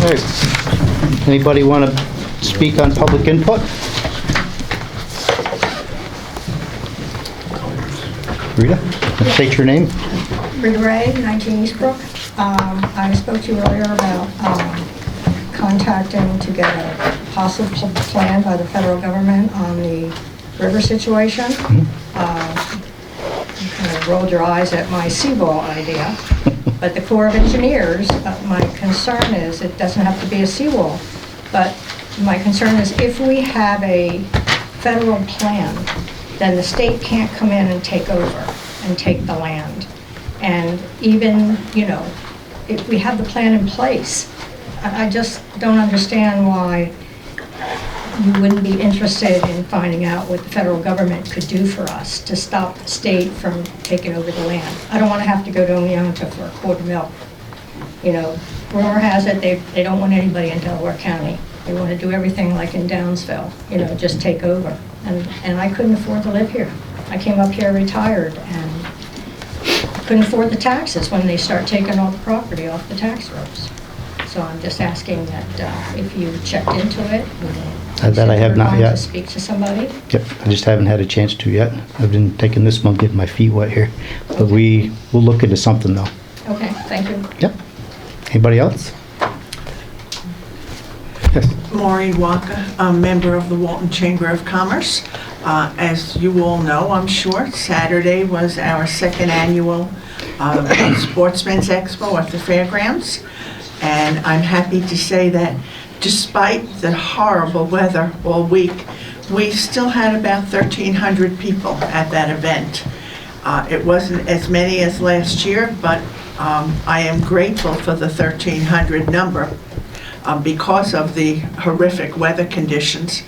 right. Anybody want to speak on public input? Rita, state your name. Rita Ray, 19 Eastbrook. I spoke to you earlier about contacting to get a possible plan by the federal government on the river situation. You kind of rolled your eyes at my seawall idea, but the Corps of Engineers, my concern is it doesn't have to be a seawall, but my concern is if we have a federal plan, then the state can't come in and take over and take the land. And even, you know, if we have the plan in place, I just don't understand why you wouldn't be interested in finding out what the federal government could do for us to stop the state from taking over the land. I don't want to have to go to Oneonta for a quart of milk. You know, rumor has it they don't want anybody in Delaware County. They want to do everything like in Downsville, you know, just take over. And I couldn't afford to live here. I came up here retired and couldn't afford the taxes when they start taking all the property off the tax rolls. So I'm just asking that if you checked into it. That I have not yet. To speak to somebody. Yep, I just haven't had a chance to yet. I've been taking this month, getting my feet wet here. But we'll look into something though. Okay, thank you. Yep. Anybody else? Yes. Maureen Walker, a member of the Walton Chamber of Commerce. As you all know, I'm sure, Saturday was our second annual Sportsman's Expo at the fairgrounds. And I'm happy to say that despite the horrible weather all week, we still had about 1,300 people at that event. It wasn't as many as last year, but I am grateful for the 1,300 number because of the horrific weather conditions.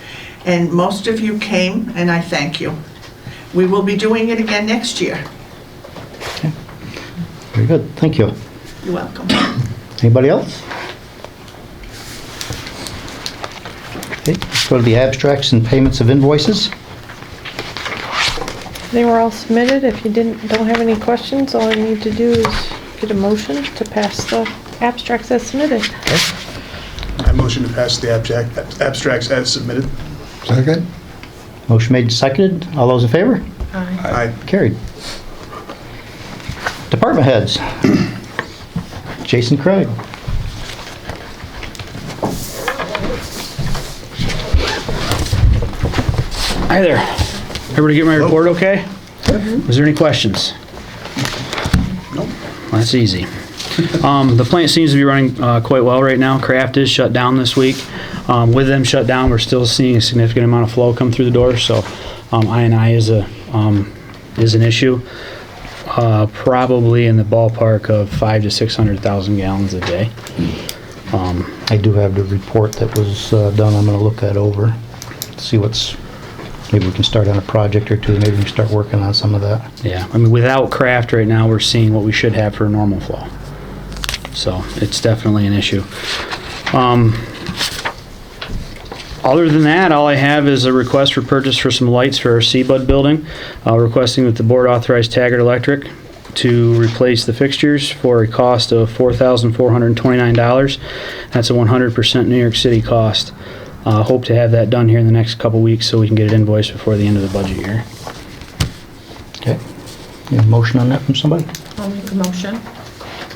And most of you came, and I thank you. We will be doing it again next year. Okay. Very good, thank you. You're welcome. Anybody else? Okay, let's go to the abstracts and payments of invoices. They were all submitted. If you don't have any questions, all I need to do is get a motion to pass the abstracts as submitted. I motion to pass the abstracts as submitted. Second? Motion made and seconded. All those in favor? Aye. Carried. Department heads. Jason Craig. Hi there. Everybody get my report okay? Was there any questions? Nope. Well, that's easy. The plant seems to be running quite well right now. Craft is shut down this week. With them shut down, we're still seeing a significant amount of flow come through the door, so I&I is an issue. Probably in the ballpark of 500,000 to 600,000 gallons a day. I do have the report that was done. I'm going to look that over. See maybe we can start on a project or two. Maybe we can start working on some of that. Yeah, I mean, without craft right now, we're seeing what we should have for a normal flow. So it's definitely an issue. Other than that, all I have is a request for purchase for some lights for our Seabud building, requesting that the board authorize Taggart Electric to replace the fixtures for a cost of $4,429. That's a 100% New York City cost. Hope to have that done here in the next couple weeks so we can get it invoiced before the end of the budget year. Okay. You have a motion on that from somebody? I'll make a motion.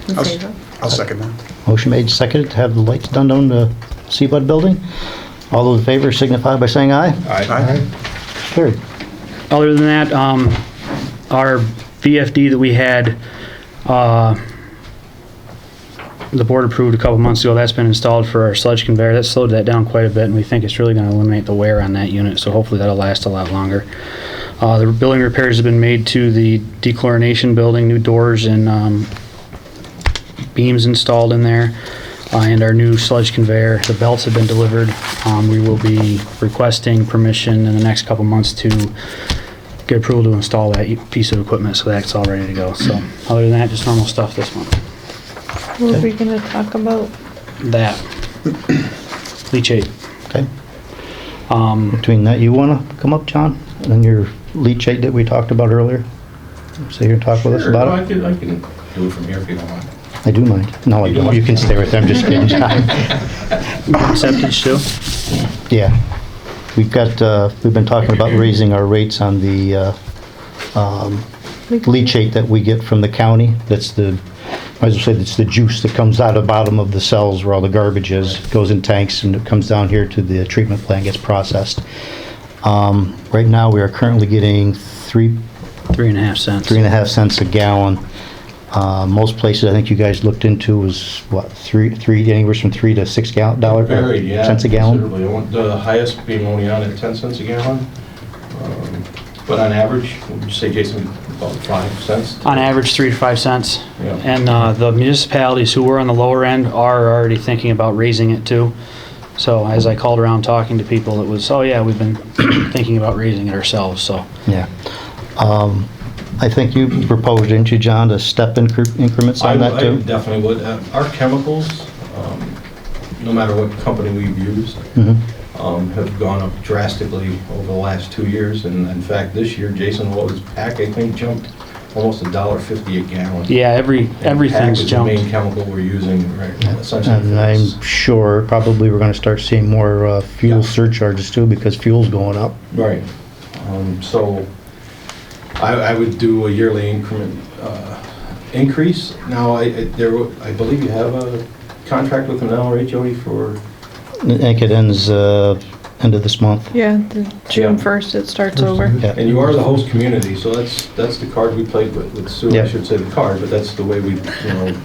In favor. I'll second that. Motion made, seconded to have the lights done on the Seabud building. All those in favor signify by saying aye. Aye. Carried. Other than that, our VFD that we had, the board approved a couple months ago, that's been installed for our sludge conveyor. That slowed that down quite a bit, and we think it's really going to eliminate the wear on that unit, so hopefully that'll last a lot longer. The building repairs have been made to the dechlorination building, new doors and beams installed in there, and our new sludge conveyor. The belts have been delivered. We will be requesting permission in the next couple months to get approval to install that piece of equipment, so that's all ready to go. So other than that, just normal stuff this month. What are we going to talk about? That. Leachate. Okay. Between that, you want to come up, John? And your leachate that we talked about earlier? So you're going to talk with us about it? I can do it from here if you don't mind. I do mind. No, I don't. You can stay right there. I'm just kidding, John. Septic too? Yeah. We've been talking about raising our rates on the leachate that we get from the county. That's I was gonna say, it's the juice that comes out of the bottom of the cells where all the garbage is, goes in tanks, and it comes down here to the treatment plant, gets processed. Right now, we are currently getting 3.5 cents. 3.5 cents a gallon. Most places, I think you guys looked into, was what, anywhere from $3 to $6 Varied, yeah. cents a gallon? Considerably. I want the highest being only on at 10 cents a gallon. But on average, would you say, Jason, about 5 cents? On average, 3 to 5 cents. Yeah. And the municipalities who were on the lower end are already thinking about raising it too. So as I called around talking to people, it was, oh yeah, we've been thinking about raising it ourselves, so. Yeah. I think you proposed, didn't you, John, to step increments on that I too? definitely would. Our chemicals, no matter what company we've used, Mhm. have gone up drastically over the last 2 years. And in fact, this year, Jason, what was PAC, I think, jumped almost $1.50 a gallon. Yeah, everything's PAC is the jumped. main chemical we're using right now, essentially. And I'm sure probably we're gonna start seeing more fuel Yeah. surcharges too, because fuel's going up. Right. So I would do a yearly increment increase. Now, I believe you have a contract with them now, right, Jody, for? I think it ends end of this month. Yeah, June Yeah. 1st it starts over. Yeah. And you are the host community, so that's the card we played with Sue. Yeah. I should say the card, but that's the way we,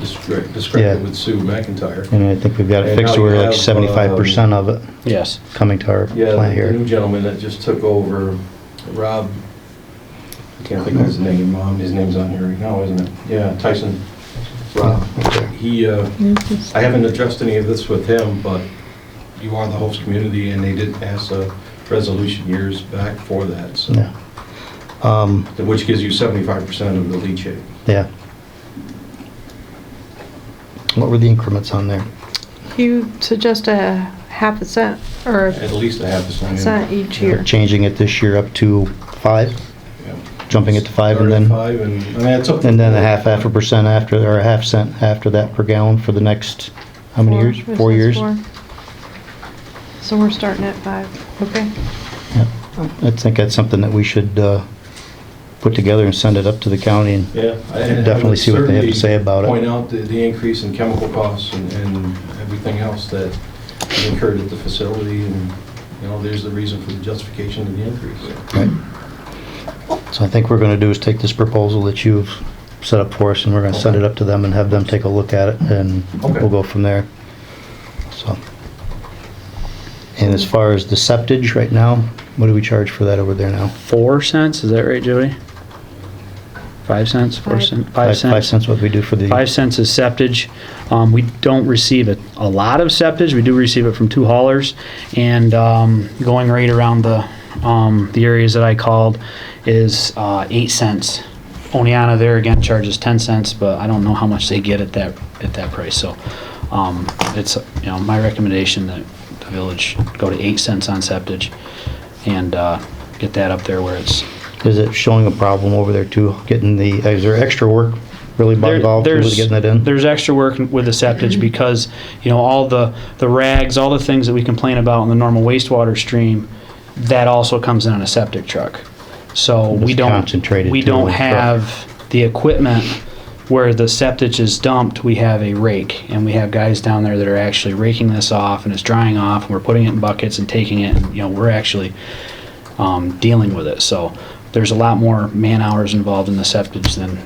described Yeah. it with Sue McIntyre. And I think we've got it And fixed now where you like have, 75% of it Yes. coming to our Yeah, plant the here. new gentleman that just took over, Rob, I can't think of his name. His name's on here right now, isn't it? Yeah, Tyson. Rob. He, I haven't addressed any of this with him, but you are the host community, and they did pass a resolution years back for that, so. Yeah. Which gives you 75% of the leachate. Yeah. What were the increments on there? You suggest a half a cent or At least a half a cent. a cent each year. Changing it this year up to 5, Yeah. jumping it to 5, and then, 5, and, I mean, it's up to. and then a half a percent after, or a half cent after that per gallon for the next, how many years? It 4 says years? 4. So we're starting at 5, okay? I think that's something that we should put together and send it up to the county and Yeah. definitely see what they have to say about it. Point out the increase in chemical costs and everything else that incurred at the facility, and, there's the reason for the justification of the increase. Right. So I think we're gonna do is take this proposal that you've set up for us, and we're gonna send it up to them and have them take a look at it, and Okay. we'll go from there. So. And as far as the septage right now, what do we charge for that over there now? 4 cents, is that right, Jody? 5 cents, 4 cents? 5 cents. 5 cents what we do for the... 5 cents is septage. We don't receive a lot of septage. We do receive it from 2 haulers, and going right around the areas that I called is 8 cents. Oneana there again charges 10 cents, but I don't know how much they get at that price. So it's my recommendation that the village go to 8 cents on septage and get that up there where it's. Is it showing a problem over there too? Is there extra work really involved with getting that in? There's extra work with the septage because, all the rags, all the things that we complain about in the normal wastewater stream, that also comes in on a septic truck. So It's we don't concentrated to one truck. have the equipment where the septage is dumped. We have a rake, and we have guys down there that are actually raking this off, and it's drying off, and we're putting it in buckets and taking it, and we're actually dealing with it. So there's a lot more man hours involved in the septage than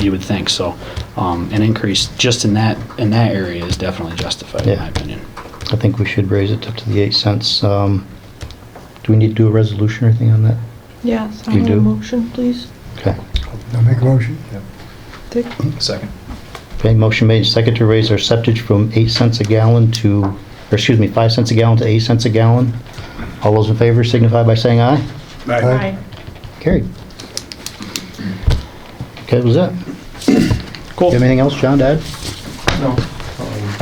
you would think. So an increase just in that area is definitely justified, in Yeah. my opinion. I think we should raise it up to the 8 cents. Do we need to do a resolution or anything on that? Yes, I You want a do? motion, please. Okay. I'll make a motion. Dick? Second. Okay, motion made and second to raise our septage from 8 cents a gallon to, or excuse me, 5 cents a gallon to 8 cents a gallon. All those in favor signify by saying aye. Aye. Carried. Okay, that was it. Cool. You have anything else, John, to add? No,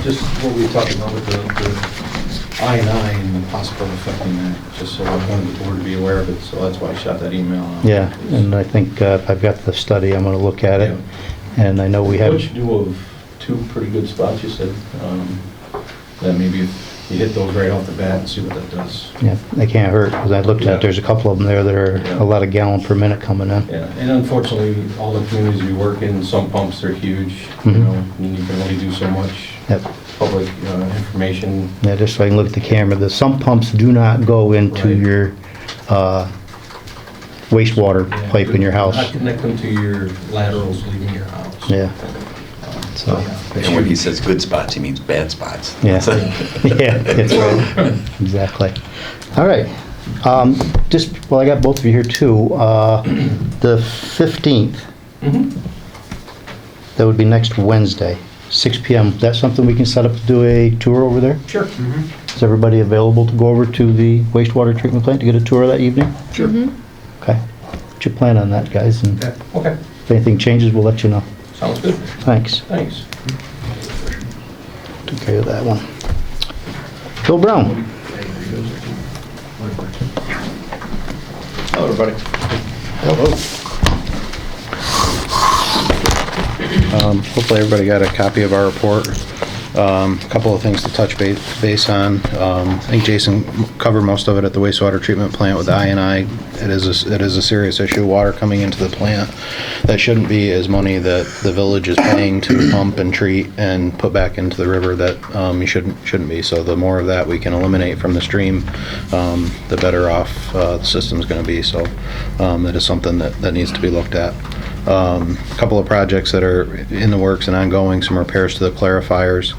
just what we talked about with the I&I and the possible effect on that, just so I wanted the board to be aware of it, so that's why I shot that email out. Yeah, and I think if I've got the study, I'm gonna look at it. And I know we have, Which do of two pretty good spots, you said. That maybe if you hit those right off the bat and see what that does. Yeah, they can't hurt, because I looked at, there's a couple of them there that are a lot of gallon per minute coming in. Yeah, and unfortunately, all the communities we work in, some pumps are huge, you Mhm. know, and you can only do so much Yep. public information. Yeah, just so I can look at the camera, the sump pumps do not go into Right. your wastewater Yeah, pipe in your house. Not connect them to your laterals leaving your house. Yeah, so, And when he says good spots, he means bad spots. yeah, yeah, that's right, exactly. All right, just, well, I got both of you here too. The 15th, Mhm. that would be next Wednesday, 6 PM. Is that something we can set up to do a tour over there? Sure. Is everybody available to go over to the wastewater treatment plant to get a tour that evening? Sure. Okay. What's your plan on that, guys? And Okay, if anything changes, we'll let you know. sounds good. Thanks. Thanks. Took care of that one. Bill Brown? Hello, everybody. Hopefully everybody got a copy of our report. A couple of things to touch base on. I think Jason covered most of it at the wastewater treatment plant with the I&I. It is a serious issue, water coming into the plant. That shouldn't be as money that the village is paying to pump and treat and put back into the river that you shouldn't be. So the more of that we can eliminate from the stream, the better off the system's going to be. So that is something that needs to be looked at. A couple of projects that are in the works and ongoing, some repairs to the clarifiers,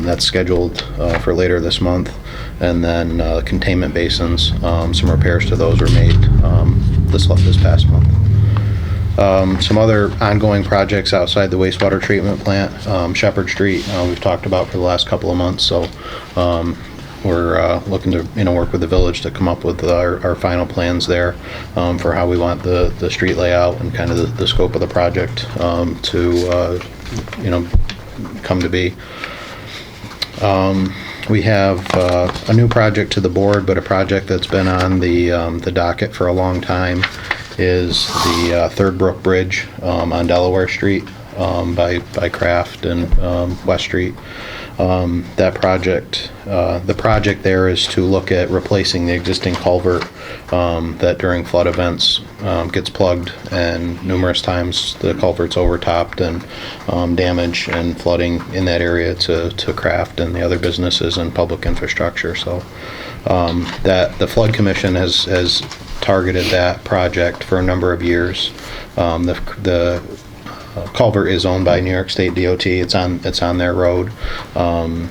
that's scheduled for later this month, and then containment basins, some repairs to those were made this past month. Some other ongoing projects outside the wastewater treatment plant, Shepherd Street, we've talked about for the last couple of months, so we're looking to work with the village to come up with our final plans there for how we want the street layout and kind of the scope of the project to come to be. We have a new project to the board, but a project that's been on the docket for a long time is the Third Brook Bridge on Delaware Street by Craft and West Street. That project, the project there is to look at replacing the existing culvert that during flood events gets plugged, and numerous times the culvert's overtopped and damage and flooding in that area to Craft and the other businesses and public infrastructure. So that the Flood Commission has targeted that project for a number of years. The culvert is owned by New York State DOT. It's on their road, and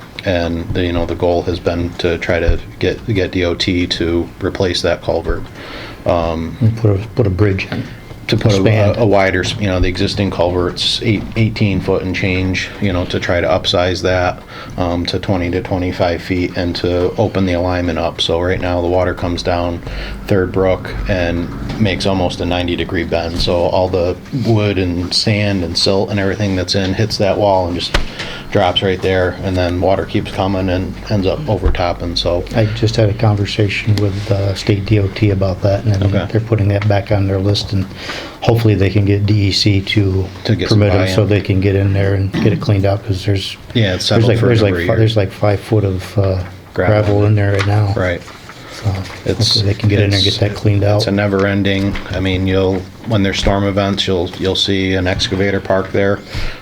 the goal has been to try to get DOT to replace that culvert. And put a bridge in. To put Expand. a wider, the existing culvert's 18 foot and change, to try to upsize that to 20 to 25 feet and to open the alignment up. So right now the water comes down Third Brook and makes almost a 90-degree bend. So all the wood and sand and silt and everything that's in hits that wall and just drops right there, and then water keeps coming and ends up overtopping. So I just had a conversation with State DOT about that, and Okay. they're putting that back on their list, and hopefully they can get DEC to get some permit them so buy-in. they can get in there and get it cleaned out, because there's it's there's settled like for a there's number like of fi- years. there's like 5 foot of Gravel. gravel in there right now. Right. So hopefully they can get in there and get that cleaned out. It's a never ending. I mean, when there's storm events, you'll see an excavator parked there.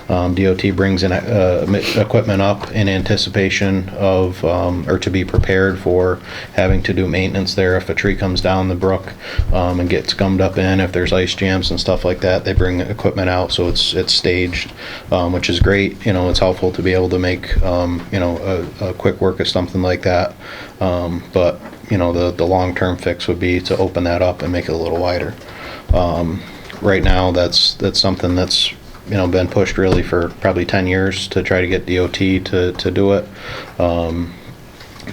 DOT brings in equipment up in anticipation of, or to be prepared for having to do maintenance there. If a tree comes down the brook and gets gummed up in, if there's ice jams and stuff like that, they bring equipment out, so it's staged, which is great. It's helpful to be able to make a quick work of something like that. But the long-term fix would be to open that up and make it a little wider. Right now, that's something that's been pushed really for probably 10 years to try to get DOT to do it.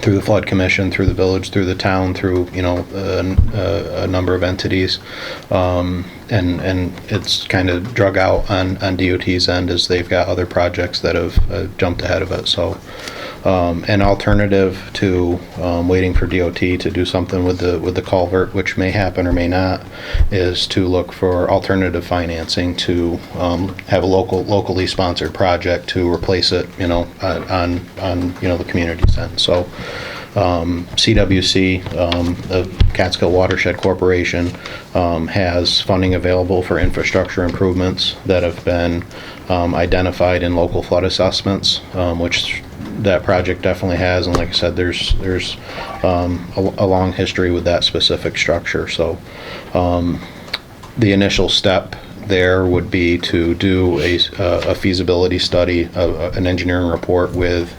Through the Flood Commission, through the village, through the town, through a number of entities, and it's kind of drug out on DOT's end as they've got other projects that have jumped ahead of it. So An alternative to waiting for DOT to do something with the culvert, which may happen or may not, is to look for alternative financing to have a locally sponsored project to replace it, on the community's end. So CWC, the Catskill Watershed Corporation, has funding available for infrastructure improvements that have been identified in local flood assessments, which that project definitely has. And like I said, there's a long history with that specific structure. So the initial step there would be to do a feasibility study, an engineering report with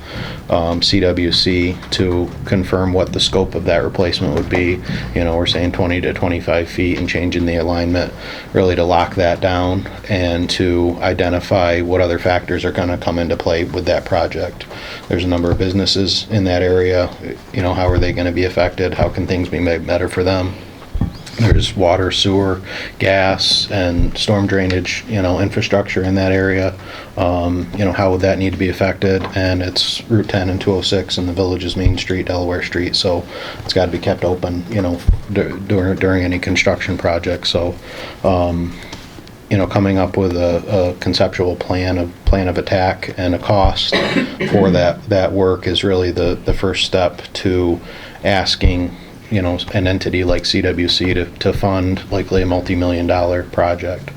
CWC to confirm what the scope of that replacement would be. We're saying 20 to 25 feet and changing the alignment, really to lock that down and to identify what other factors are going to come into play with that project. There's a number of businesses in that area. How are they going to be affected? How can things be made better for them? There's water, sewer, gas, and storm drainage, infrastructure in that area. How would that need to be affected? And it's Route 10 and 206 and the village's main street, Delaware Street. So it's got to be kept open, during any construction project. So, coming up with a conceptual plan of attack and a cost for that work is really the first step to asking an entity like CWC to fund likely a multi-million-dollar project.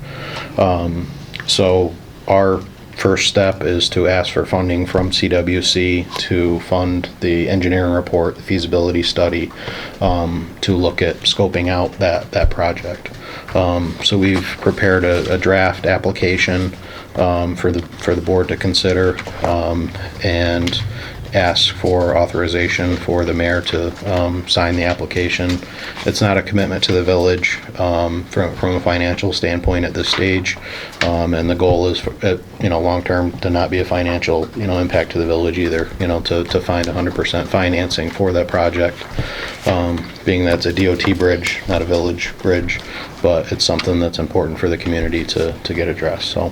So our first step is to ask for funding from CWC to fund the engineering report, the feasibility study, to look at scoping out that project. So we've prepared a draft application for the board to consider, and ask for authorization for the mayor to sign the application. It's not a commitment to the village from a financial standpoint at this stage, and the goal is, long term, to not be a financial impact to the village either. To find 100% financing for that project, being that's a DOT bridge, not a village bridge, but it's something that's important for the community to get addressed. So.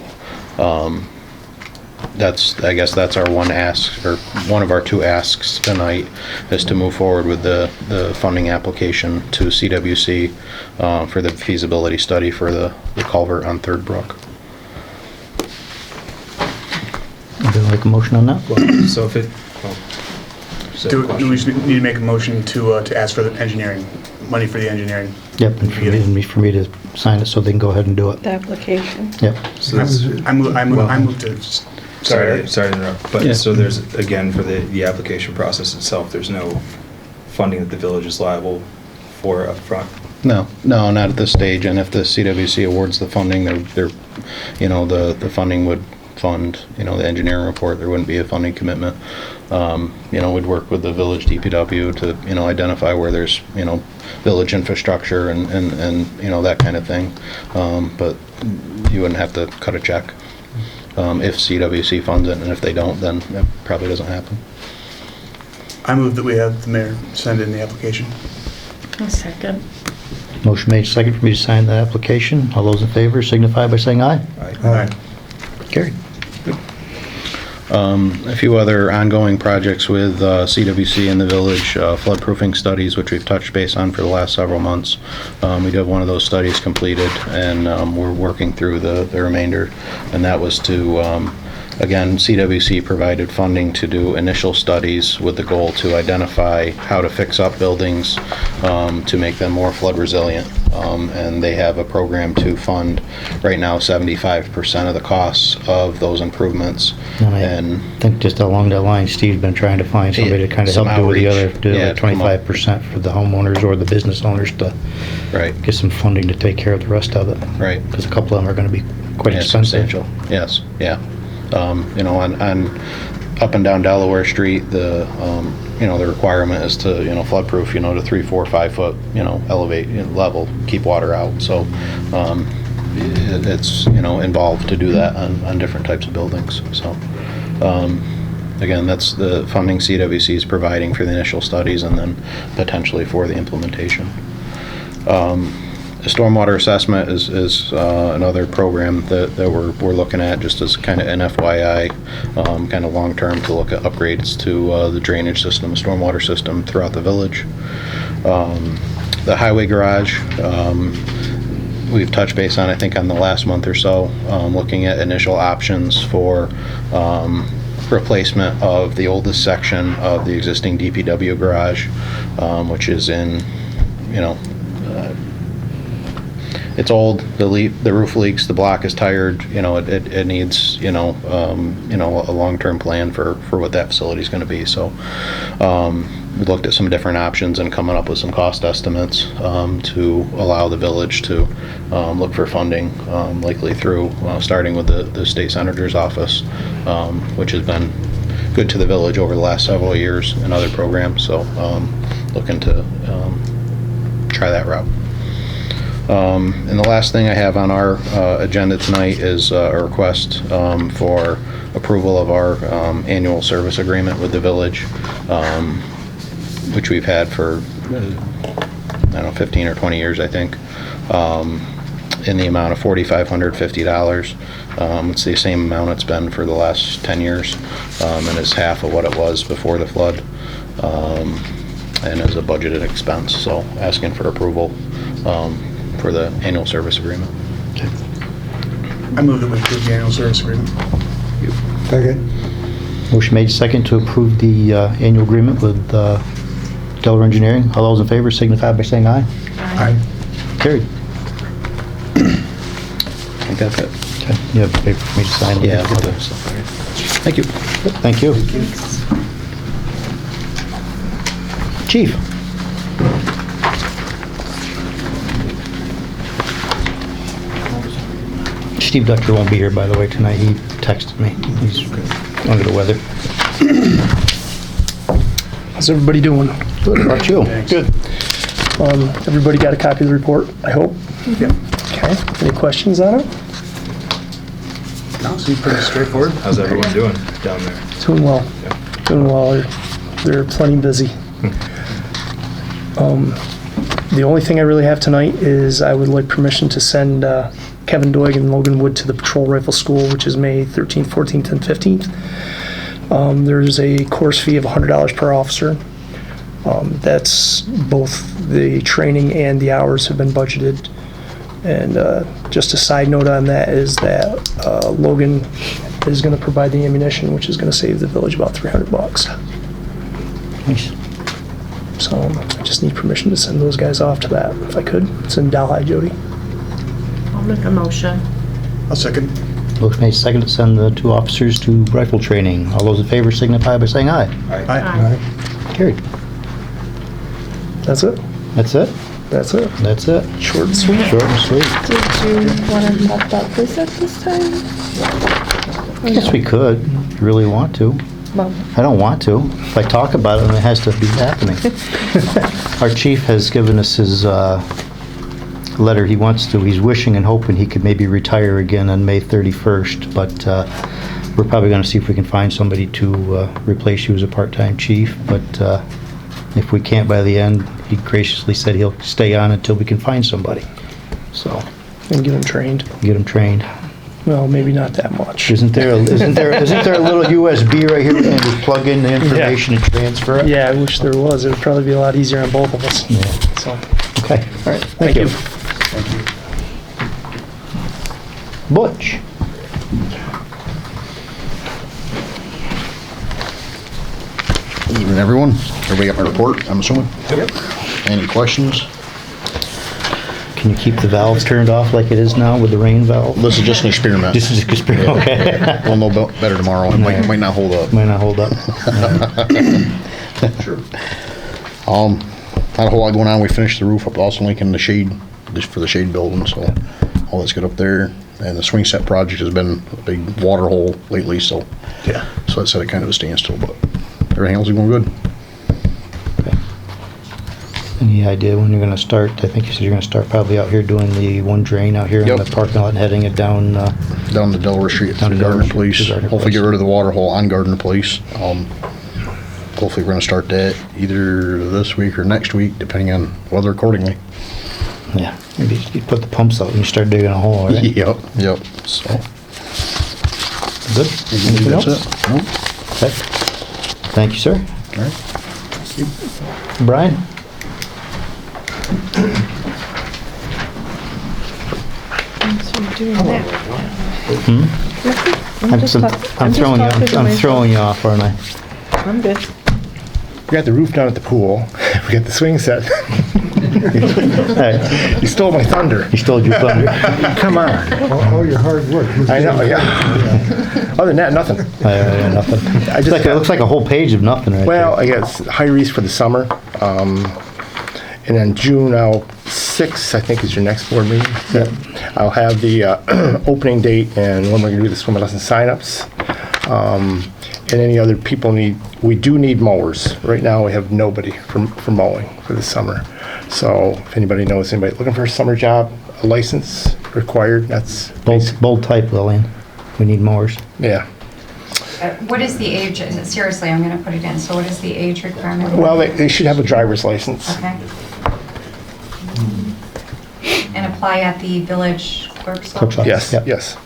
I guess that's our one ask, or one of our two asks tonight, is to move forward with the funding application to CWC for the feasibility study for the culvert on Third Brook. Anybody make a motion on that? So if it, do we need to make a motion to ask for the engineering, money for the engineering? Yep, and for me to sign it so they can go ahead and do it. The application. Yep. So I move to. Sorry to interrupt, but Yeah. so there's, again, for the application process itself, there's no funding that the village is liable for upfront? No, not at this stage. And if the CWC awards the funding, the funding would fund, the engineering report. There wouldn't be a funding commitment. We'd work with the village DPW to, identify where there's, village infrastructure and that kind of thing. But you wouldn't have to cut a check if CWC funds it, and if they don't, then it probably doesn't happen. I move that we have the mayor send in the application. A second. Motion made, second for me to sign the application. All those in favor signify by saying aye. Aye. Carried. A few other ongoing projects with CWC in the village, floodproofing studies, which we've touched base on for the last several months. We do have one of those studies completed, and we're working through the remainder, and that was to, again, CWC provided funding to do initial studies with the goal to identify how to fix up buildings to make them more flood resilient. And they have a program to fund right now 75% of the costs of those improvements. And I think just along that line, Steve's been trying to find somebody to kind of some help do with the outreach. other, do Yeah, like to come up. 25% for the homeowners or the business owners to Right, get some funding to take care of the rest of it. right. Because a couple of them are going to be quite Yeah, expensive. substantial. Yes, yeah. On up and down Delaware Street, the requirement is to, floodproof, to 3, 4, 5 foot, elevate, level, keep water out. So, it's, involved to do that on different types of buildings. So, again, that's the funding CWC is providing for the initial studies and then potentially for the implementation. stormwater assessment is another program that we're looking at, just as kind of an FYI, kind of long-term, to look at upgrades to the drainage system, stormwater system throughout the village. The highway garage, we've touched base on, I think, on the last month or so, looking at initial options for replacement of the oldest section of the existing DPW garage, which is in, it's old, the roof leaks, the block is tired, it needs, a long-term plan for what that facility is going to be. So we looked at some different options and coming up with some cost estimates to allow the village to look for funding, likely through, starting with the state senator's office, which has been good to the village over the last several years in other programs. So looking to try that route. And the last thing I have on our agenda tonight is a request for approval of our annual service agreement with the village, which we've had for, 15 or 20 years, I think, in the amount of $4,550. It's the same amount it's been for the last 10 years, and it's half of what it was before the flood, and is a budgeted expense. So asking for approval for the annual service agreement. I move that we approve the annual service agreement. Second. Motion made second to approve the annual agreement with Delaware Engineering. All those in favor signify by saying aye. Aye. Carried. I think that's it. Okay. You have paper for me to sign? Yeah. I'll do stuff. Thank you. Thank you. Chief. Steve Ducker won't be here, by the way, tonight. He texted me. He's under the weather. How's everybody doing? Good. How about you? Good. Everybody got a copy of the report, I hope? Yep. Okay. Any questions on it? No, seems pretty straightforward. How's everyone doing down there? Doing well. Yeah. Doing well. They're plenty busy. The only thing I really have tonight is I would like permission to send Kevin Doig and Logan Wood to the Patrol Rifle School, which is May 13th, 14th, and 15th. There's a course fee of $100 per officer. That's both the training and the hours have been budgeted. And just a side note on that is that Logan is going to provide the ammunition, which is going to save the village about $300. Nice. So I just need permission to send those guys off to that, if I could. It's in Delhi, Jody. I'll make a motion. I'll second. Motion made second to send the two officers to rifle training. All those in favor signify by saying aye. Aye. Carried. That's it? That's it? That's it. That's it. Short and sweet. Short and sweet. Did you want to talk about this at this time? I guess we could, if you really want to. Well, I don't want to. If I talk about it, then it has to be happening. Our chief has given us his letter. He wants to, he's wishing and hoping he could maybe retire again on May 31st, but we're probably going to see if we can find somebody to replace you as a part-time chief. But if we can't by the end, he graciously said he'll stay on until we can find somebody. So, And get them trained. get him trained. Well, maybe not that much. Isn't there a little USB right here we can just plug in the information and transfer it? Yeah, I wish there was. It would probably be a lot easier on both of us. Yeah. So, Okay, all right. thank you. Butch. Evening, everyone. Everybody got my report, I'm assuming? Yep. Any questions? Can you keep the valve turned off like it is now with the rain valve? This is just an experiment. This is just, okay. We'll know better tomorrow. It might not hold up. Might not hold up. Sure. Not a whole lot going on. We finished the roof up, also linking the shade, just for the shade building, so all that's good up there. And the swing set project has been a big water hole lately, so Yeah. so that's at a kind of a standstill, but everything else is going good. Okay. Any idea when you're gonna start? I think you said you're gonna start probably out here doing the one drain out here in Yep. the parking lot and heading it down, Down to Delaware Street, Down to through Gardner Delaware Street, Place. to Gardner Hopefully get Place. rid of the water hole on Gardner Place. Hopefully we're gonna start that either this week or next week, depending on weather accordingly. Yeah, maybe you put the pumps out and you start digging a hole, right? Yep, so. Good? Anything That's else? it. Nope. Okay. Thank you, sir. All right. Brian? So I'm doing that. I'm I'm throwing you off, aren't I? I'm good. We got the roof down at the pool. We got the swing set. Hey, You stole my thunder. you stole your thunder. Come on. All your hard work. I know, yeah. Other than that, nothing. Yeah, nothing. I just It looks like a whole page of nothing right Well, there. I guess high wreaths for the summer. And then June 6th, I think, is your next board meeting. I'll have the opening date and when we're gonna do the swim lesson signups. And any other people we do need mowers. Right now, we have nobody for mowing for the summer. So if anybody knows anybody looking for a summer job, a license required, that's Bold type, Lillian. We need mowers. yeah. What is the age, seriously, I'm gonna put it in, so what is the age requirement? Well, they should have a driver's license. Okay. And apply at the village clerk's Clerk's office? office. Yes, Yep. yes.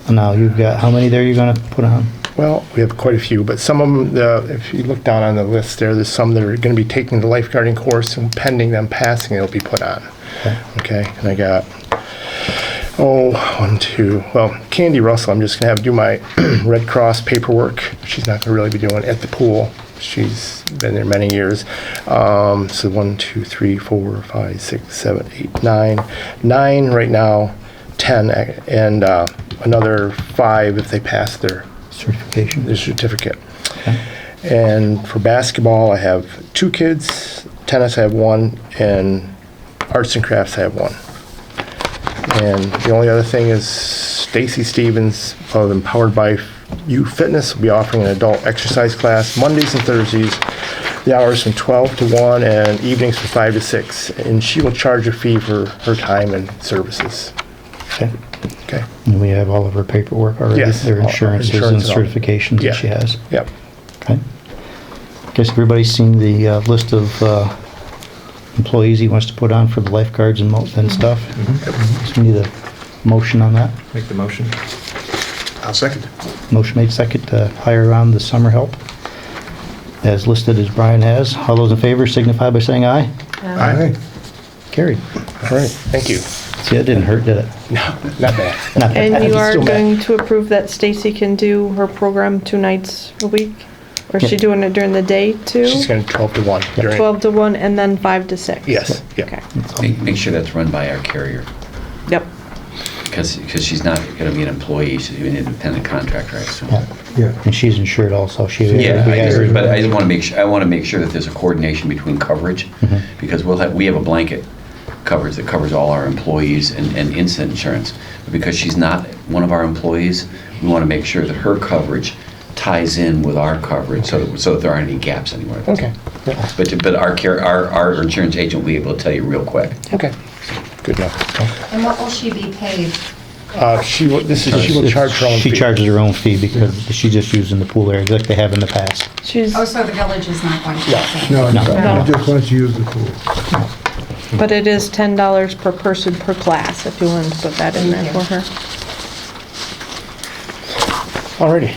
Now, you've got, how many there you're gonna put on? Well, we have quite a few, but some of them, if you look down on the list there's some that are going to be taking the lifeguarding course and pending them passing, it'll be put on. Okay, and I got, Candy Russell, I'm just going to have to do my Red Cross paperwork. She's not going to really be doing it at the pool. She's been there many years. So 1, 2, 3, 4, 5, 6, 7, 8, 9. 9 right now, 10, and another 5 if they pass their certificate. Okay. And for basketball, I have 2 kids. Tennis, I have 1, and arts and crafts, I have 1. And the only other thing is Stacy Stevens of Empowered by You Fitness will be offering an adult exercise class Mondays and Thursdays. The hours from 12 to 1 and evenings from 5 to 6. And she will charge a fee for her time and services. Okay. Okay. And we have all of her paperwork already? Yes. Their insurances and Insurance and all. certifications Yeah. that she has? Yep. Okay. Guess everybody's seen the list of employees he wants to put on for the lifeguards and stuff? So we need a motion on that? Make the motion. I'll second. Motion made second to hire on the summer help, as listed as Brian has. All those in favor signify by saying aye. Aye. Carried. All right. Thank you. See, that didn't hurt, did it? No, not bad. Not bad. And you are Still mad. going to approve that Stacy can do her program 2 nights a week? Or is she Yeah. doing it during the day too? She's going to 12 to 1. during- 12 to 1 and then 5 to 6? Yes. Yeah. Okay. Make sure that's run by our carrier, Yep. because she's not going to be an employee, she's an independent contractor, I assume. Yeah. And she's insured also. She. Yeah, we I have her- agree, but I just want to make sure, I want to make sure that there's a coordination between coverage, because we have a blanket coverage that covers all our employees and incident insurance. But because she's not one of our employees, we want to make sure that her coverage ties in with our coverage, so that there aren't any gaps anywhere. Okay. But our insurance agent will be able to tell you real quick. Okay. Good enough. And what will she be paid? She will charge her own She fee. charges her own fee because she's just using the pool area like they have in the past. She's, Oh, so the village is not going to? No, No. I just want to use the pool. but it is $10 per person per class, if you want to put that in there for her. Alrighty.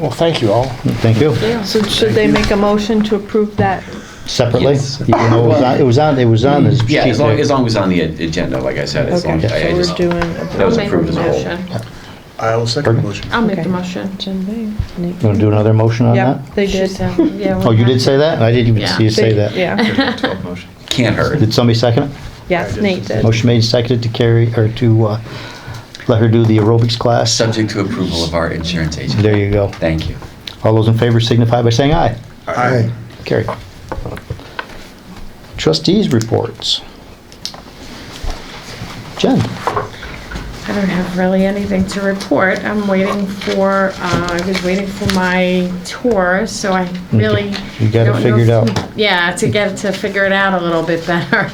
Well, thank you all. Thank you. So should they make a motion to approve that? Separately? Yes. You know, it was on the Yeah, sheet as long there. as it's on the agenda, like I said, as long Okay, as I so just, we're doing. that was approved as a whole. I will second the motion. I'll make Okay. the motion. You want to do another motion on that? Yep, they did. Yeah. Oh, you did say that? I didn't even Yeah. see you say that. Yeah, 12 motion. Can't hurt. Did somebody second it? yes, Nate did. Motion made and seconded to carry, or to let her do the aerobics class. Subject to approval of our insurance agent. There you go. Thank you. All those in favor signify by saying aye. Aye. Carried. Trustees' reports. Jen? I don't have really anything to report. I'm waiting for, I was waiting for my tour, so I really. You got it don't know figured out. Yeah, to figure it out a little bit better.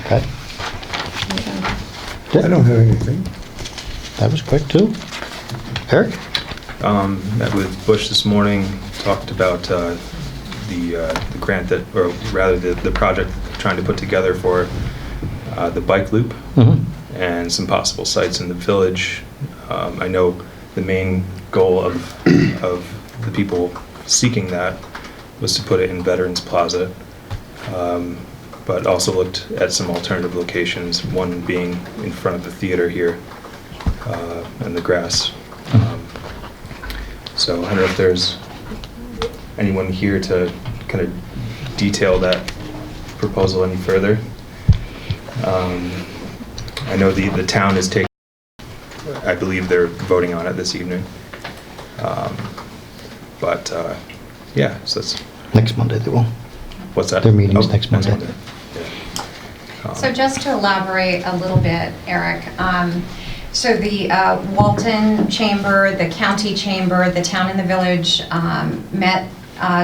Okay. I don't have anything. That was quick, too. Eric? Met with Bush this morning, talked about the grant that, or rather the project trying to put together for the bike loop and some possible sites in the village. I know the main goal of the people seeking that was to put it in Veterans Plaza, but also looked at some alternative locations, one being in front of the theater here and the grass. So I don't know if there's anyone here to kind of detail that proposal any further. I know the town is taking, I believe they're voting on it this evening. But yeah, so that's... Next Monday they will. What's that? Their meeting's next Monday. Yeah. So just to elaborate a little bit, Eric, so the Walton Chamber, the County Chamber, the town and the village met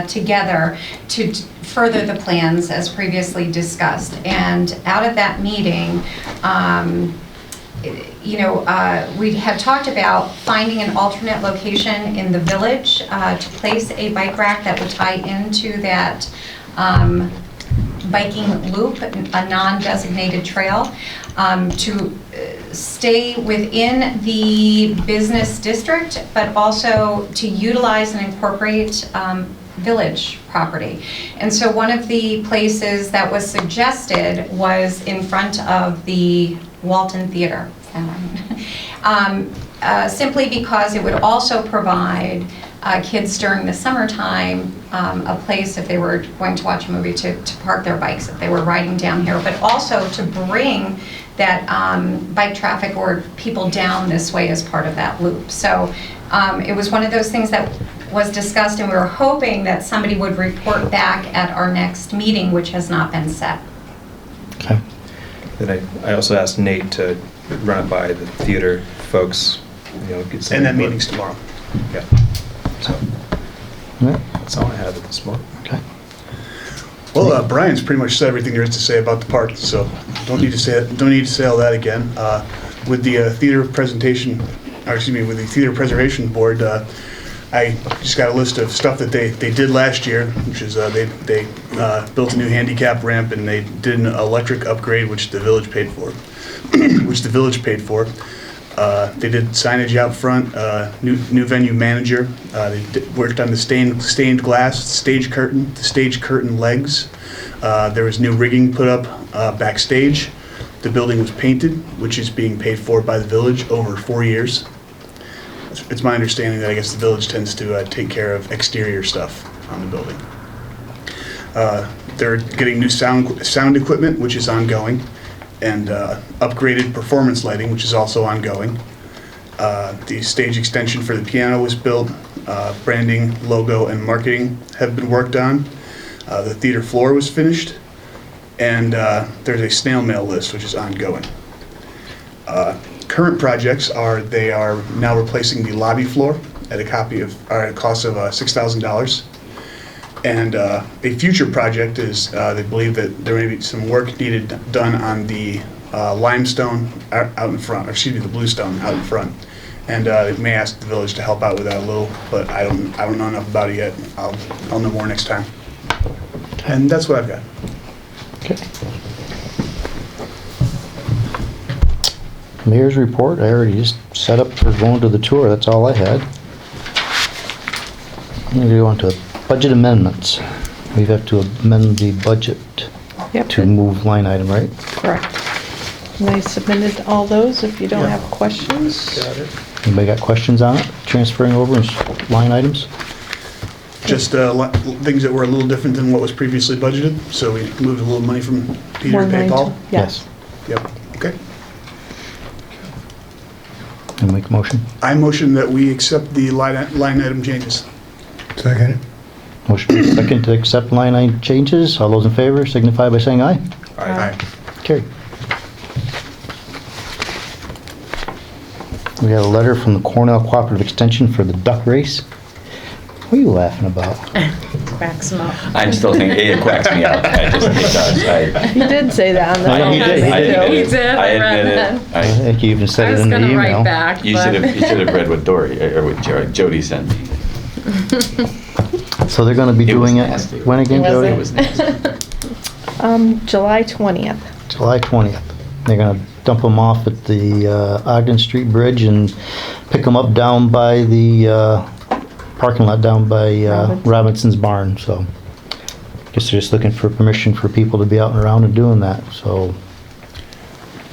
together to further the plans as previously discussed. And out of that meeting, we had talked about finding an alternate location in the village to place a bike rack that would tie into that biking loop, a non-designated trail, to stay within the business district, but also to utilize and incorporate village property. And so one of the places that was suggested was in front of the Walton Theater. Simply because it would also provide kids during the summertime a place if they were going to watch a movie to park their bikes if they were riding down here, but also to bring that bike traffic or people down this way as part of that loop. So it was one of those things that was discussed, and we were hoping that somebody would report back at our next meeting, which has not been set. Okay. Then I also asked Nate to run it by the theater folks, get some And that input. meeting's tomorrow. Yeah. So that's all I have at this moment. Okay. Well, Brian's pretty much said everything there is to say about the park, so don't need to say all that again. With the theater presentation, or excuse me, with the theater preservation board, I just got a list of stuff that they did last year, which is they built a new handicap ramp and they did an electric upgrade, which the village paid for. They did signage out front, new venue manager. They worked on the stained glass stage curtain legs. There was new rigging put up backstage. The building was painted, which is being paid for by the village over 4 years. It's my understanding that I guess the village tends to take care of exterior stuff on the building. They're getting new sound equipment, which is ongoing, and upgraded performance lighting, which is also ongoing. The stage extension for the piano was built. Branding, logo, and marketing have been worked on. The theater floor was finished, and there's a snail mail list, which is ongoing. Current projects they are now replacing the lobby floor at a cost of $6,000. And a future project is they believe that there may be some work done on the limestone out in front, or excuse me, the bluestone out in front. And they may ask the village to help out with that a little, but I don't know enough about it yet. I'll know more next time. And that's what I've got. Okay. Mayor's report, I already just set up for going to the tour, that's all I had. I'm going to go on to budget amendments. We have to amend the budget to move line item, right? Correct. And I submitted all those if you don't have questions. Got it. Anybody got questions on it? Transferring over line items? Just things that were a little different than what was previously budgeted, so we moved a little money from Peter to pay Paul? Yes. Yep, okay. And make a motion? I motion that we accept the line item changes. Second. Motion made second to accept line item changes. All those in favor signify by saying aye. Aye. Carried. We got a letter from the Cornell Cooperative Extension for the duck race. What are you laughing about? Cracks him up. I'm still thinking, it quacks me up. It does. He did say that on the I know phone. he did. He did. I I read admit that. it. I think you even said I it was in the gonna email. write back, You but should have read what Dory, or what Jody sent me. So they're gonna be It was doing it, nasty. when again, Was Jody? it? It was nasty. July 20th. July 20th. They're gonna dump them off at the Ogden Street Bridge and pick them up down by the parking lot down by Robinson's Barn, so. Guess they're just looking for permission for people to be out and around and doing that, so.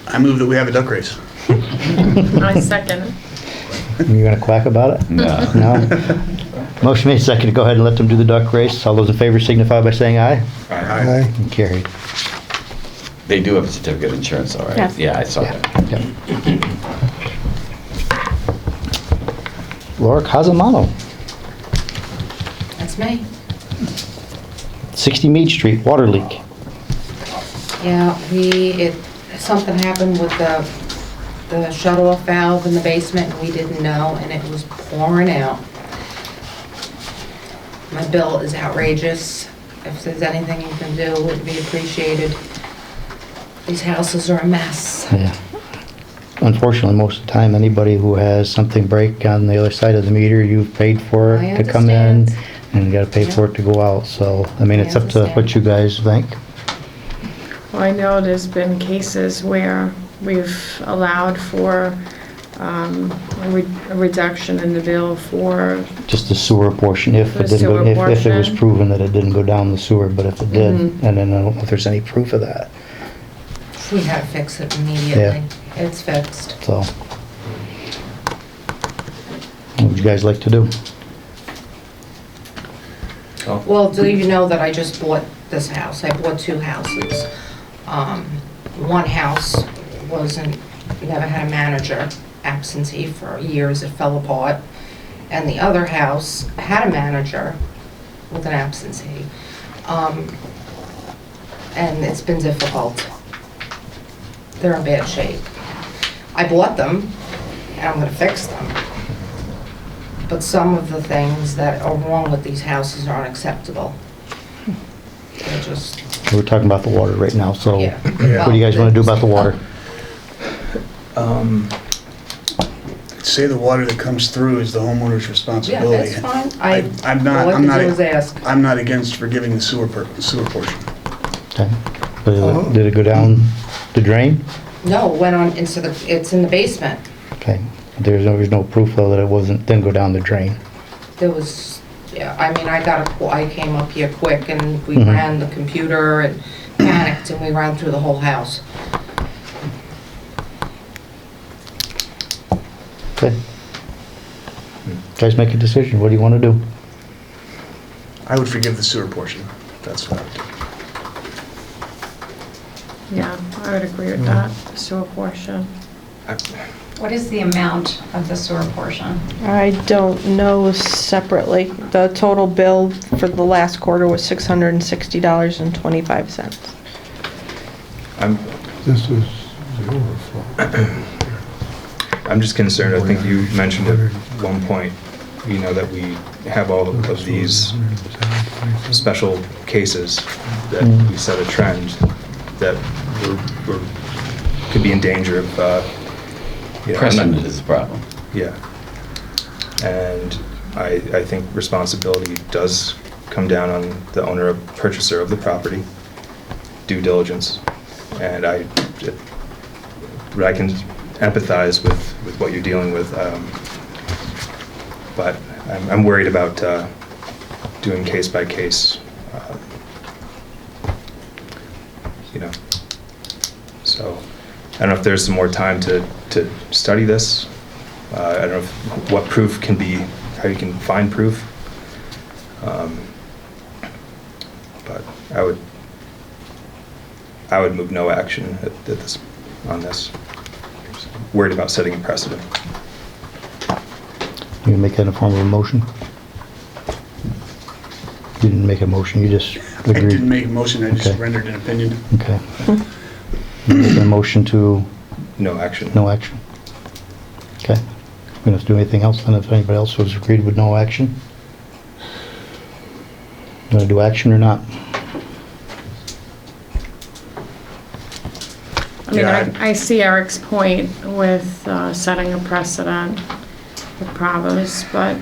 I move that we have a duck race. I second. You gonna quack about it? No. No? Motion made, second to go ahead and let them do the duck race. All those in favor signify by saying aye. Aye. Carried. They do have a certificate of insurance, all right? Yes. Yeah, I saw that. Yep. Laura Casamano, That's me. 60 Mead Street, water leak. Yeah, something happened with the shut-off valve in the basement, and we didn't know, and it was pouring out. My bill is outrageous. If there's anything you can do, it would be appreciated. These houses are a mess. Yeah. Unfortunately, most of the time, anybody who has something break on the other side of the meter, you've paid for I it to come in, understand. and you gotta pay for it to go out, so, I mean, I it's up to what understand. you guys think. Well, I know there's been cases where we've allowed for a reduction in the bill for, Just the sewer portion, if The it didn't go, sewer if it was portion. proven that it didn't go down the sewer, but if it did, Mhm. and then I don't know if there's any proof of that, We had to fix it immediately. It's fixed. so. What would you guys like to do? Well, do you know that I just bought this house? I bought two houses. One house never had a manager, absentee for years, it fell apart. And the other house had a manager with an absentee. And it's been difficult. They're in bad shape. I bought them, and I'm gonna fix them. But some of the things that are wrong with these houses are unacceptable. They're just, We're talking about the water right now, so Yeah. what do you guys wanna do about the water? Say the water that comes through is the homeowner's yeah, responsibility. that's fine. All I can do is ask. I'm not against forgiving the sewer portion. Okay. Did it go down the drain? No, it went on it's in the basement. Okay. There's no proof though that it didn't go down the drain. There was, yeah, I mean, I came up here quick and we Mhm. ran the computer and panicked and we ran through the whole house. Okay. Guys make a decision. What do you wanna do? I would forgive the sewer portion. That's what I would do. yeah, I would agree with that, the sewer portion. What is the amount of the sewer portion? I don't know separately. The total bill for the last quarter was $660.25. This is the overflow. I'm just concerned, I think you mentioned at one point, that we have all of these special cases that we set a trend that we're could be in danger of, Precedent is the problem. Yeah. And I think responsibility does come down on the owner or purchaser of the property, due diligence. And I can empathize with what you're dealing with, but I'm worried about doing case by case, So I don't know if there's some more time to study this. I don't know what proof can be, how you can find proof. But I would move no action on this. Worried about setting a precedent. You gonna make that in the form of a motion? You didn't make a motion, you just I agreed? didn't make a motion, I just Okay. rendered an opinion. Okay. You make a motion to No action. no action? Okay. We don't have to do anything else then if anybody else was agreed with no action? You wanna do action or not? I mean, Yeah, I see Eric's point with setting a precedent with Pravos, but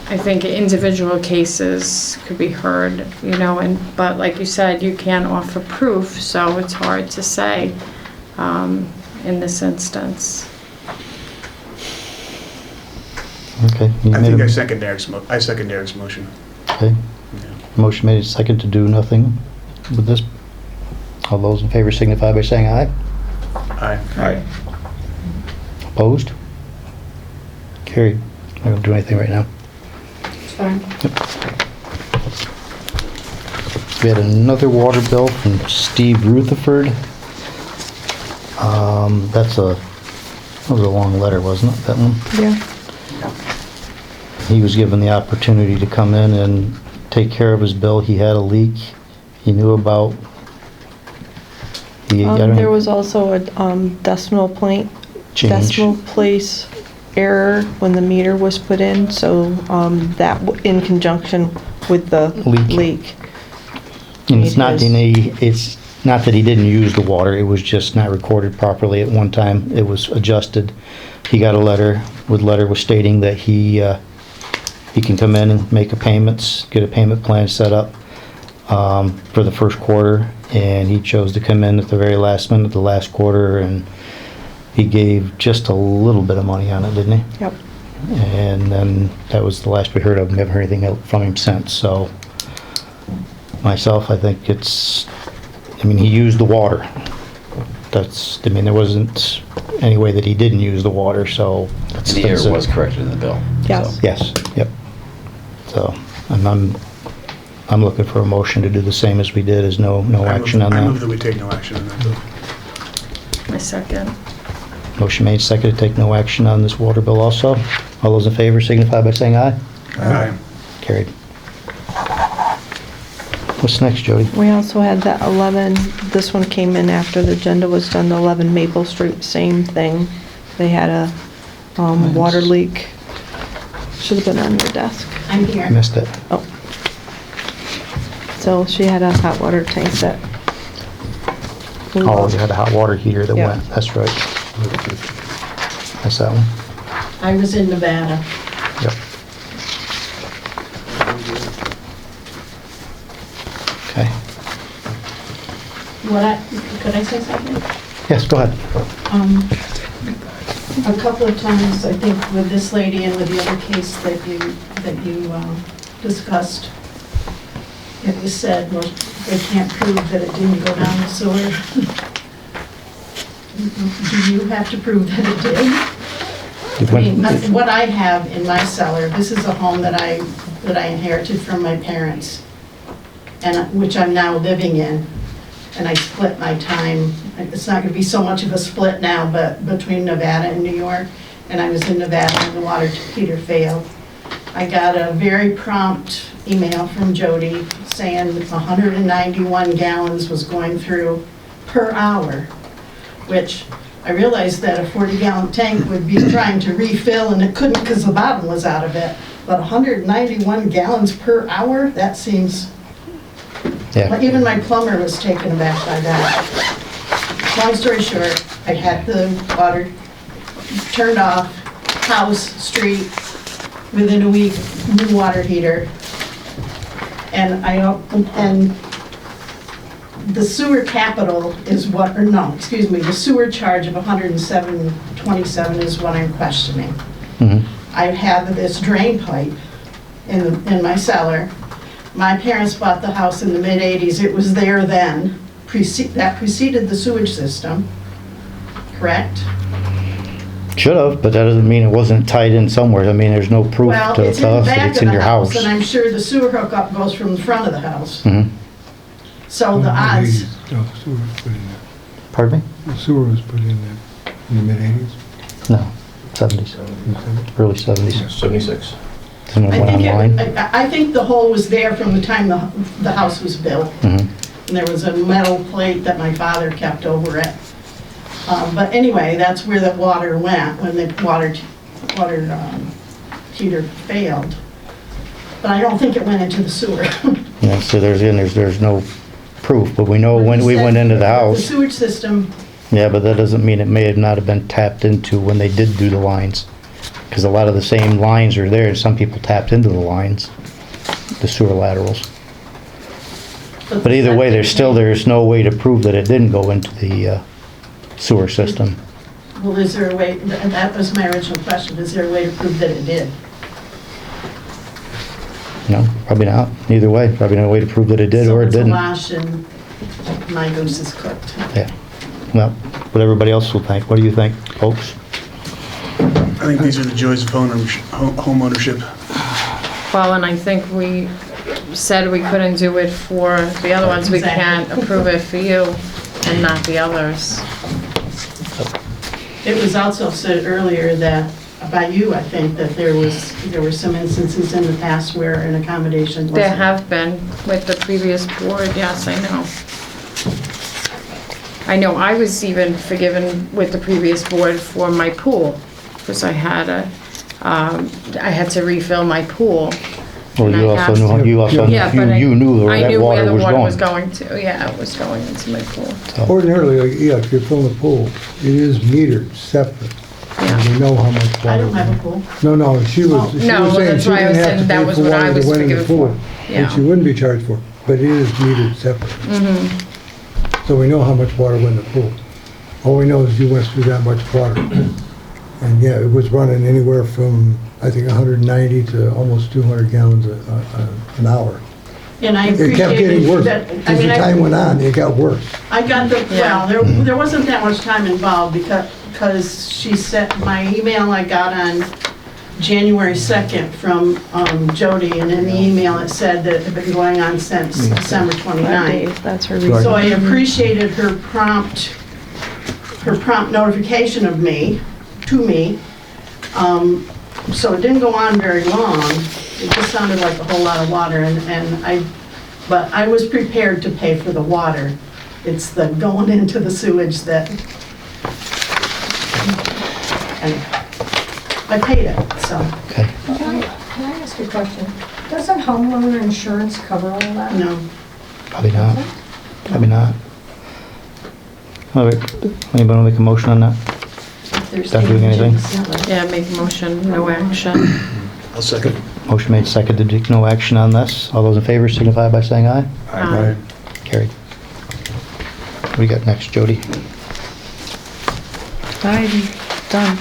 I think individual cases could be heard, but like you said, you can't offer proof, so it's hard to say in this instance. Okay. you I made think a- I second Derek's motion. Okay. Motion made second to do nothing with this. All those in favor signify by saying aye. Aye. Aye. Opposed? Carried. I don't do anything right now. It's fine. We had another water bill from Steve Rutherford. That was a long letter, wasn't it, that one? Yeah. He was given the opportunity to come in and take care of his bill. He had a leak he knew about. There was also a decimal place error when the meter was put in, so that in conjunction with the leak. And it's not that he didn't use the water, it was just not recorded properly at one time. It was adjusted. He got a letter was stating that he can come in and make get a payment plan set up for the first quarter, and he chose to come in at the very last minute, the last quarter, and he gave just a little bit of money on it, didn't he? Yep. And then that was the last we heard of him. We haven't heard anything else from him since, so myself, I think he used the water. There wasn't any way that he didn't use the water, so. And the error was corrected in the bill. Yes. So. Yes, yep. So, I'm looking for a motion to do the same as we did, as no action on I move that. that we take no action on that bill. My second. Motion made, second to take no action on this water bill also. All those in favor signify by saying aye. Aye. Carried. What's next, Jody? We also had that 11, this one came in after the agenda was done, the 11 Maple Street, same thing. They had a water leak. Should have been on your desk. I'm here. Missed it. Oh. So she had a hot water tank that. Oh, you had a hot water heater that Yeah. went, that's right. That's that one. I was in Nevada. Yep. Okay. Could I say something? Yes, go ahead. A couple of times, I think with this lady and with the other case that you discussed, it was said, well, they can't prove that it didn't go down the sewer. Do you have to prove that it did? What I have in my cellar, this is a home that I inherited from my parents, and which I'm now living in, and I split my time. It's not going to be so much of a split now, but between Nevada and New York, and I was in Nevada when the water heater failed. I got a very prompt email from Jody saying 191 gallons was going through per hour, which I realized that a 40-gallon tank would be trying to refill and it couldn't because the bottom was out of it. But 191 gallons per hour, that seems, even my plumber was taken aback by that. Long story short, I had the water turned off, house, street, within a week, new water heater. And the sewer capital is the sewer charge of 107.27 is what I'm questioning. I have this drain pipe in my cellar. My parents bought the house in the mid-'80s. It was there then. That preceded the sewage system, correct? Should have, but that doesn't mean it wasn't tied in somewhere. There's no proof Well, to it's in the us that back it's of in the your house, house. and I'm sure the sewer hookup goes from the front of the house. Mhm. So the odds, No, the sewer was put in there. Pardon me? The sewer was put in there in the mid-'80s. No, 70s, early 70s. 76. Someone went online. I think the hole was there from the time the house was built. Mhm. And there was a metal plate that my father kept over it. But anyway, that's where the water went when the water heater failed. But I don't think it went into the sewer. Yeah, so there's no proof, but we know when we went into the The house. sewage system, Yeah, but that doesn't mean it may have not have been tapped into when they did do the lines. because a lot of the same lines are there, and some people tapped into the lines, the sewer laterals. But either way, there's no way to prove that it didn't go into the sewer system. Well, is there a way, and that was my original question, is there a way to prove that it did? No, probably not. Either way, probably no way to prove that it did or it didn't. So it's a wash and my goose is cooked. Yeah. Well, what everybody else will think. What do you think, folks? I think these are the joys of home ownership. Well, and I think we said we couldn't do it for the other ones. We can't approve it for you and not the others. It was also said earlier that, by you, I think, that there were some instances in the past where an accommodation wasn't. There have been with the previous board, yes, I know. I know I was even forgiven with the previous board for my pool, because I had to refill my pool. Well, And you I also asked- knew, Yeah, but you knew where I that knew where water the was water going. was going to, yeah, it was going into my pool. Ordinarily, yeah, if you're filling a pool, it is metered separate. And we know how much water. I don't have a pool. No, she was No, saying well, she that's why I didn't was have saying to that pay was for what I water was that went in the forgiven pool, for. Yeah. which she wouldn't be charged for, but it is metered separate. So we know how much water went in the pool. All we know is you went through that much water. And yeah, it was running anywhere from, I think, 190 to almost 200 gallons an hour. And I It kept appreciate getting worse. that. As the time went on, it got worse. I got the, well, there wasn't that much time involved because she sent my email I got on January 2nd from Jody, and in the email it said that it had been going on since December 29th. That's her reason. So I appreciated her prompt notification of me, to me. So it didn't go on very long. It just sounded like a whole lot of water, but I was prepared to pay for the water. It's the going into the sewage that, and I paid it, so. Okay. Can I ask a question? Doesn't homeowner insurance cover all that? No. Probably not. Probably not. All right, anybody want to make a motion on that? Not doing anything? Yeah, make a motion, no action. I'll second. Motion made, seconded, to take no action on this. All those in favor signify by saying aye. Aye. Carried. What do you got next, Jody? I'm done.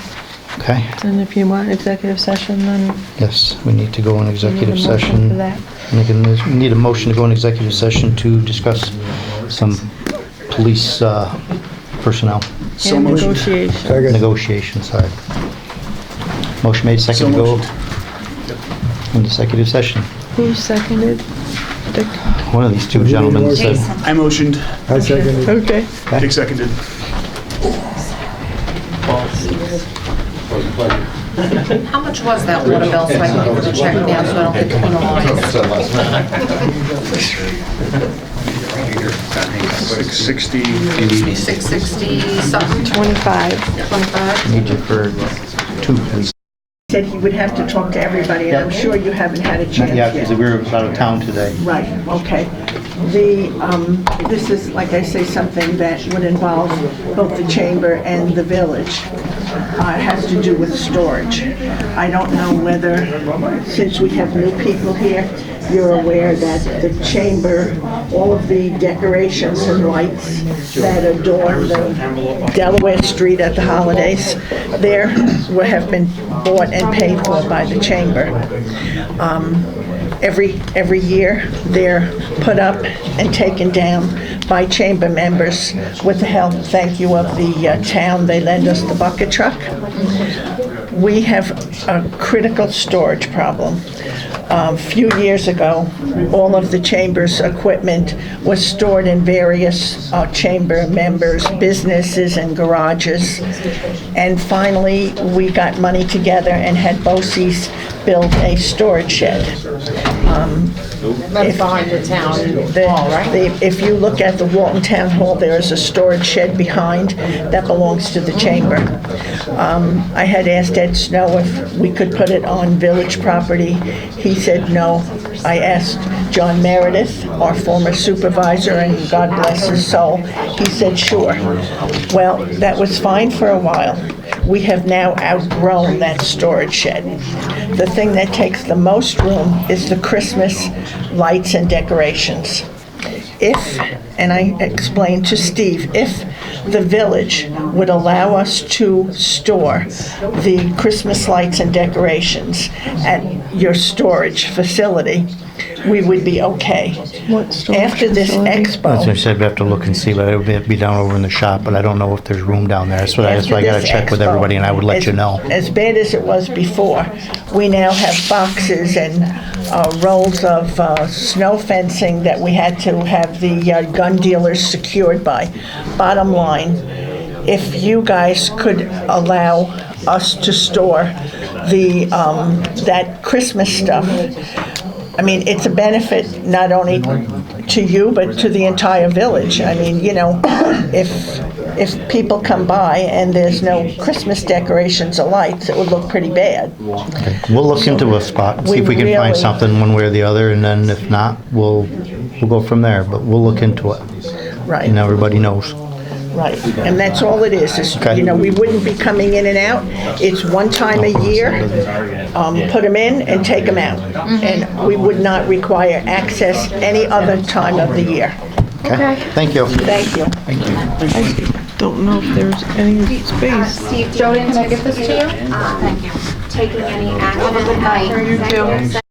Okay, And if you want executive session, then yes, we need to go in we need a executive motion for session. that. We need a motion to go in executive session to discuss some police personnel. So And motion. negotiation. Negotiations, sorry. Motion made, second to go in executive session. Who seconded? Dick? One of these two gentlemen said. I motioned. I seconded. Okay. Dick seconded. How much was that water bill, so I can give the check down, so I don't get penalized? 660. 660 something. 25. 25? Need you for two, please. Said he would have to talk to everybody, and I'm sure you haven't had a chance Yeah, yet. because we were out of town today. Right, okay. This is, like I say, something that would involve both the chamber and the village. It has to do with storage. I don't know whether, since we have new people here, you're aware that the chamber, all of the decorations and lights that adorn the Delaware Street at the holidays, there have been bought and paid for by the chamber. Every year, they're put up and taken down by chamber members with the help, thank you, of the town. They lend us the bucket truck. We have a critical storage problem. A few years ago, all of the chamber's equipment was stored in various chamber members' businesses and garages. And finally, we got money together and had BOCES build a storage shed. That's behind the town hall, right? If you look at the Walton Town Hall, there is a storage shed behind that belongs to the chamber. I had asked Ed Snow if we could put it on village property. He said no. I asked John Meredith, our former supervisor, and God bless his soul, he said sure. Well, that was fine for a while. we have now outgrown that storage shed. The thing that takes the most room is the Christmas lights and decorations. If, and I explained to Steve, if the village would allow us to store the Christmas lights and decorations at your storage facility, we would be okay. After this As I expo, said, we have to look and see, but it would be down over in the shop, but I don't know if there's room down there. That's why I after gotta this check with expo, everybody, and I would let you know. As bad as it was before, we now have boxes and rolls of snow fencing that we had to have the gun dealers secured by. Bottom line, if you guys could allow us to store the, that Christmas stuff, I mean, it's a benefit not only to you, but to the entire village. I mean, you know, if people come by and there's no Christmas decorations or lights, it would look pretty bad. We'll look into a spot, and see if we can find really- something one way or the other, and then if not, we'll go from there, but we'll look into it. Right. And everybody knows. Right, and that's all it is, Okay. you know, we wouldn't be coming in and out. It's one time a year, put them in and take them out. And we would not require access any other time of the year. Okay? Thank you. Thank you. I don't know if there's any space. Steve, Jordan, can I give this to you? Thank you. Taking any action after executive